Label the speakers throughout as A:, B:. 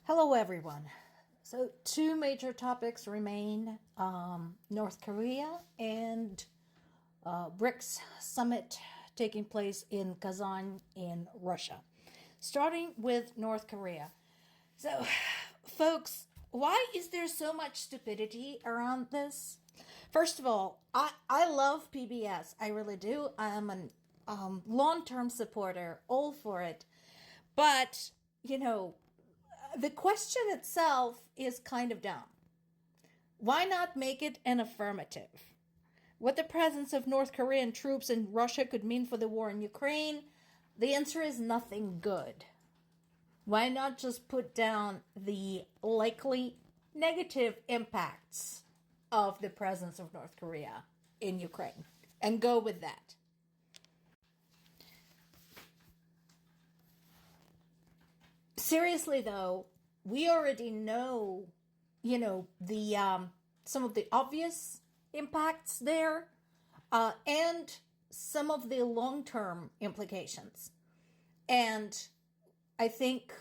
A: Hello, everyone. So, two major topics remain North Korea and BRICS summit taking place in Kazan in Russia. Starting with North Korea. So, folks, why is there so much stupidity around this? First of all, I love PBS. I really do. I'm a long-term supporter, all for it. But, the question itself is kind of dumb. Why not make it an affirmative? What the presence of North Korean troops in Russia could mean for the war in Ukraine? The answer is nothing good. Why not just put down the likely negative impacts of the presence of North Korea in Ukraine and go with that? Seriously, though, we already know, the some of the obvious impacts there, and some of the long-term implications. And I think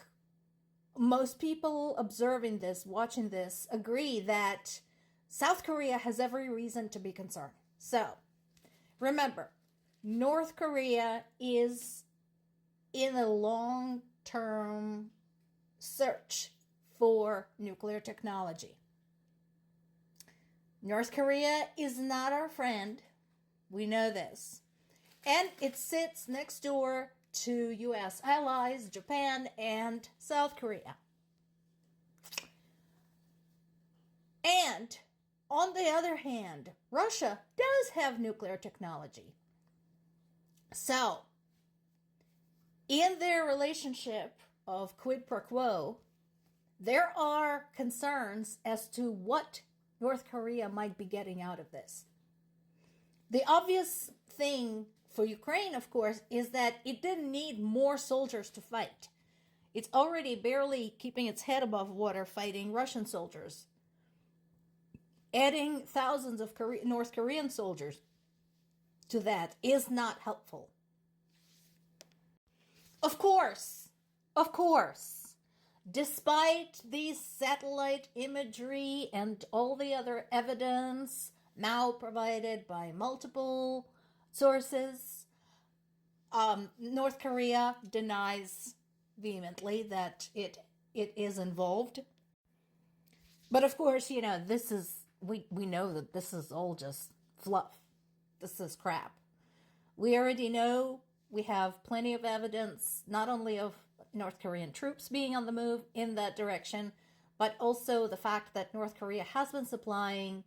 A: most people observing this, watching this, agree that South Korea has every reason to be concerned. So, remember, North Korea is in a long-term search for nuclear technology. North Korea is not our friend. We know this. And it sits next door to U.S. allies, Japan and South Korea. And on the other hand, Russia does have nuclear technology. So, in their relationship of quid pro quo, there are concerns as to what North Korea might be getting out of this. The obvious thing for Ukraine, of course, is that it didn't need more soldiers to fight. It's already barely keeping its head above water fighting Russian soldiers. Adding thousands of North Korean soldiers to that is not helpful. Of course, despite the satellite imagery and all the other evidence now provided by multiple sources, North Korea denies vehemently that it is involved. But of course, we know that this is all just fluff. This is crap. We already know. We have plenty of evidence, not only of North Korean troops being on the move in that direction, but also the fact that North Korea has been supplying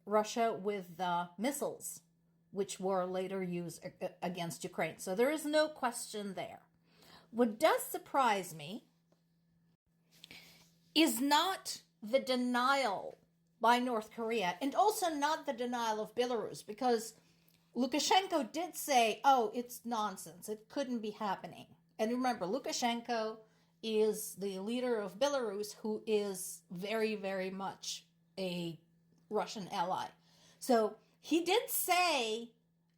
A: Russia with missiles, which were later used against Ukraine. So there is no question there. What does surprise me is not the denial by North Korea, and also not the denial of Belarus, because Lukashenko did say, oh, it's nonsense. It couldn't be happening. And remember, Lukashenko is the leader of Belarus, who is very, very much a Russian ally. So he did say,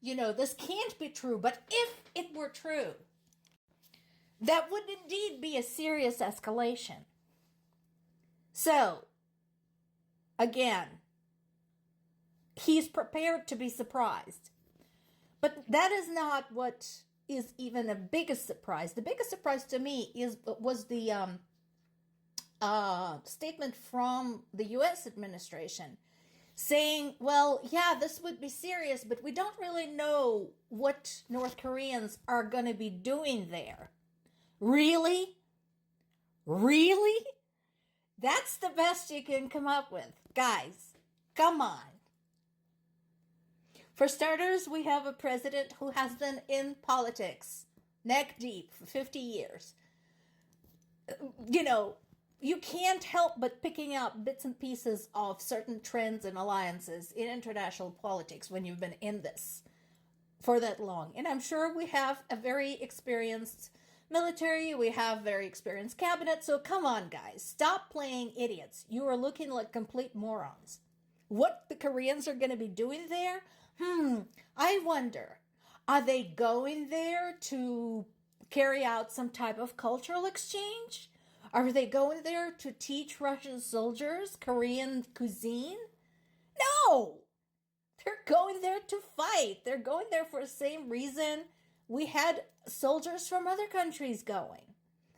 A: this can't be true. But if it were true, that would indeed be a serious escalation. So, again, he's prepared to be surprised. But that is not what is even the biggest surprise. The biggest surprise to me was the statement from the U.S. administration saying, well, yeah, this would be serious, but we don't really know what North Koreans are going to be doing there. Really? Really? That's the best you can come up with. Guys, come on. For starters, we have a president who has been in politics neck deep for 50 years. You can't help but picking up bits and pieces of certain trends and alliances in international politics when you've been in this for that long. And I'm sure we have a very experienced military, we have very experienced cabinet, so come on, guys. Stop playing idiots. You are looking like complete morons. What the Koreans are going to be doing there? I wonder, are they going there to carry out some type of cultural exchange? Are they going there to teach Russian soldiers Korean cuisine? No! They're going there to fight. They're going there for the same reason we had soldiers from other countries going.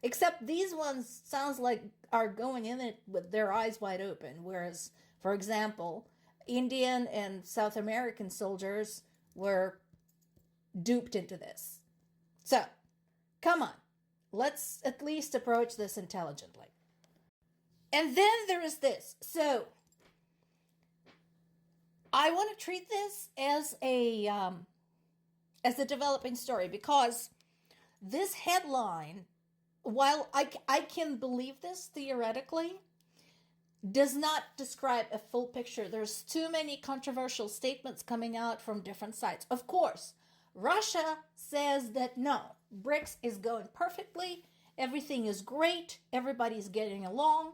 A: Except these ones sounds like are going in it with their eyes wide open. Whereas, for example, Indian and South American soldiers were duped into this. So, come on. Let's at least approach this intelligently. And then there is this. So, I want to treat this as a developing story because this headline, while I can believe this theoretically, does not describe a full picture. There's too many controversial statements coming out from different sides. Of course, Russia says that no, BRICS is going perfectly, everything is great, everybody's getting along.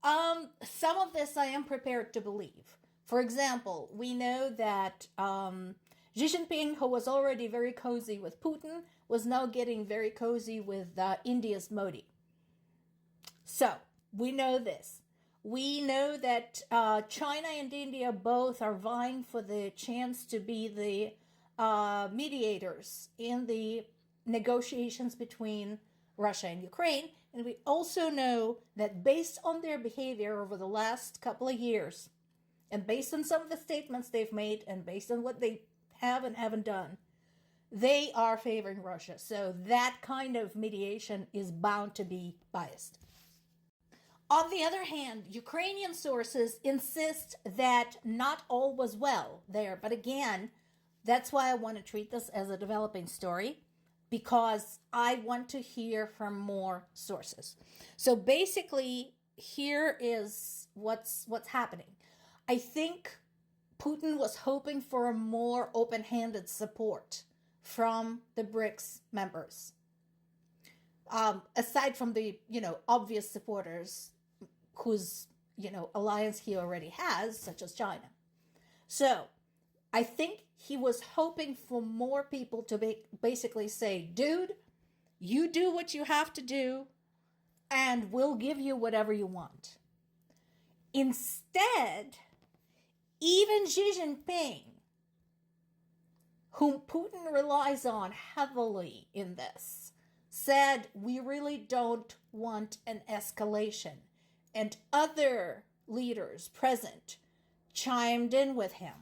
A: Some of this I am prepared to believe. For example, we know that Xi Jinping, who was already very cozy with Putin, was now getting very cozy with India's Modi. So, we know this. We know that China and India both are vying for the chance to be the mediators in the negotiations between Russia and Ukraine. And we also know that based on their behavior over the last couple of years, and based on some of the statements they've made, and based on what they have and haven't done, they are favoring Russia. So that kind of mediation is bound to be biased. On the other hand, Ukrainian sources insist that not all was well there. But again, that's why I want to treat this as a developing story, because I want to hear from more sources. So basically, here is what's happening. I think Putin was hoping for a more open-handed support from the BRICS members. Aside from the, obvious supporters whose, alliance he already has, such as China. So I think he was hoping for more people to basically say, dude, you do what you have to do, and we'll give you whatever you want. Instead, even Xi Jinping, whom Putin relies on heavily in this, said, we really don't want an escalation. And other leaders present chimed in with him.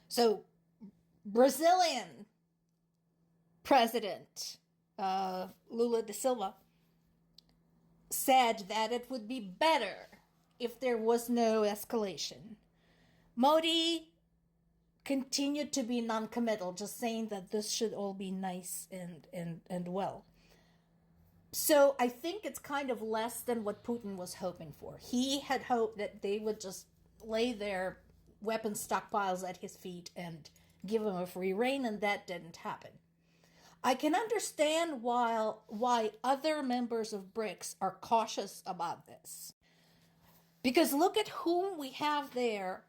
A: So, Brazilian President Lula da Silva said that it would be better if there was no escalation. Modi continued to be non-committal, just saying that this should all be nice and well. So I think it's kind of less than what Putin was hoping for. He had hoped that they would just lay their weapon stockpiles at his feet and give him a free rein, and that didn't happen. I can understand why other members of BRICS are cautious about this. Because look at whom we have there,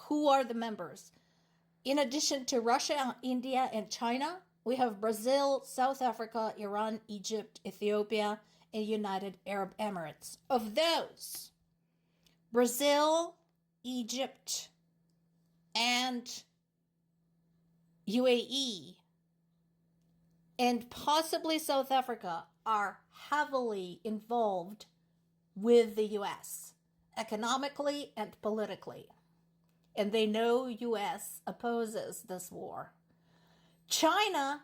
A: who are the members. In addition to Russia, India, and China, we have Brazil, South Africa, Iran, Egypt, Ethiopia, and United Arab Emirates. Of those, Brazil, Egypt, and UAE, and possibly South Africa are heavily involved with the US, economically and politically. And they know US opposes this war. China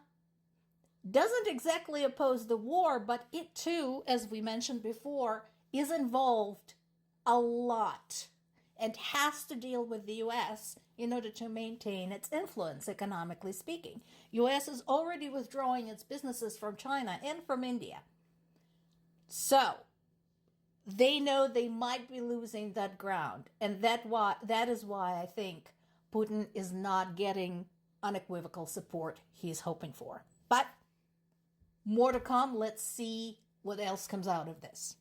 A: doesn't exactly oppose the war, but it too, as we mentioned before, is involved a lot and has to deal with the US in order to maintain its influence, economically speaking. US is already withdrawing its businesses from China and from India. So, they know they might be losing that ground. And that is why I think Putin is not getting unequivocal support he's hoping for. But more to come. Let's see what else comes out of this.